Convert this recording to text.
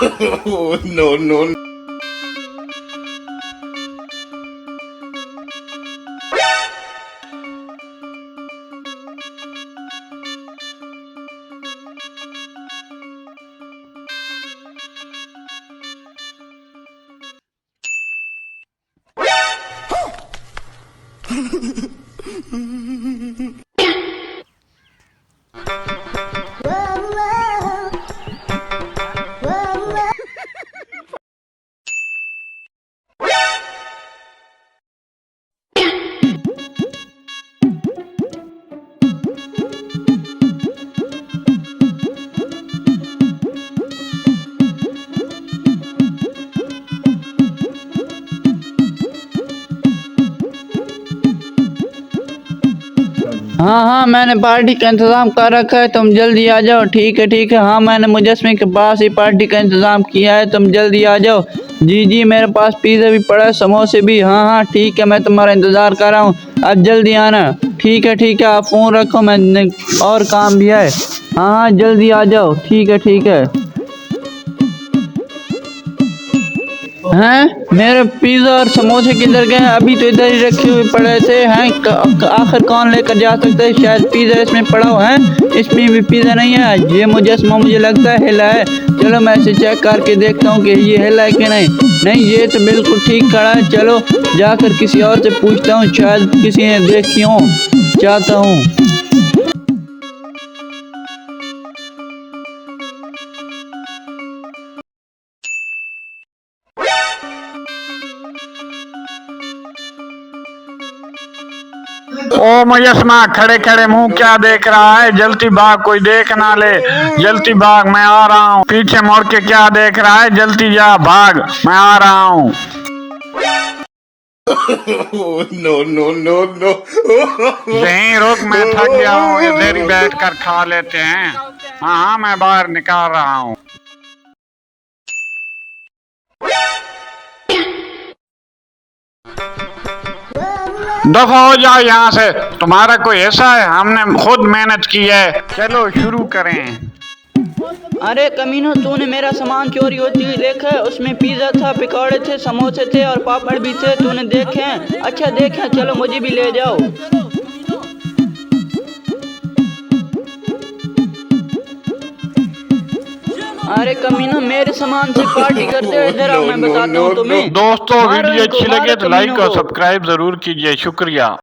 Oh, no, no. हाँ हाँ, मैंने पार्टी का इंतज़ाम कर रखा है, तुम जल्दी आ जाओ। ठीक है, हाँ मैंने मुजस्मे के पास ही पार्टी का इंतज़ाम किया है, तुम जल्दी आ जाओ। जी मेरे पास पिज़्ज़ा भी पड़ा है, समोसे भी। हाँ ठीक है, मैं तुम्हारा इंतज़ार कर रहा हूँ, अब जल्दी आना। ठीक है, आप फ़ोन रखो, मैं और काम भी है। हाँ जल्दी आ जाओ। ठीक है। हैं, मेरे पिज़्ज़ा और समोसे किधर गए? अभी तो इधर ही रखे हुए पड़े थे। हैं, आखिर कौन लेकर जा सकता है? शायद पिज़्ज़ा इसमें पड़ा हुआ है, इसमें भी पिज़्ज़ा नहीं है। ये मुझे लगता है हिला है। चलो मैं इसे चेक करके देखता हूँ कि ये हिला है कि नहीं। नहीं, ये तो बिल्कुल ठीक खड़ा है। चलो जाकर किसी और से पूछता हूँ, शायद किसी ने देखी हो। चाहता हूँ। ओ मुजस्मा, खड़े खड़े मुंह क्या देख रहा है? जल्दी भाग, कोई देख ना ले। जल्दी भाग, मैं आ रहा हूँ। पीछे मुड़ के क्या देख रहा है? जल्दी जा, भाग, मैं आ रहा हूँ। Oh, no, no. यहीं रुक, मैं थक गया हूँ, इधर ही बैठ कर खा लेते हैं। हाँ, मैं बाहर निकाल रहा हूँ। दफा हो जाओ यहाँ से, तुम्हारा कोई ऐसा है? हमने खुद मेहनत की है। चलो शुरू करें। अरे कमीनो, तूने मेरा सामान चोरी होती हुई देखा है? उसमें पिज़्ज़ा था, पकौड़े थे, समोसे थे और पापड़ भी थे। तूने देखे हैं? अच्छा देखे, चलो मुझे भी ले जाओ। अरे कमीनो, मेरे सामान से पार्टी करते हो? इधर आओ, मैं बताता हूँ तुम्हें। दोस्तों, मारो वीडियो इनको, अच्छी मारो लगे तो लाइक कमीनों और को। सब्सक्राइब जरूर कीजिए। शुक्रिया।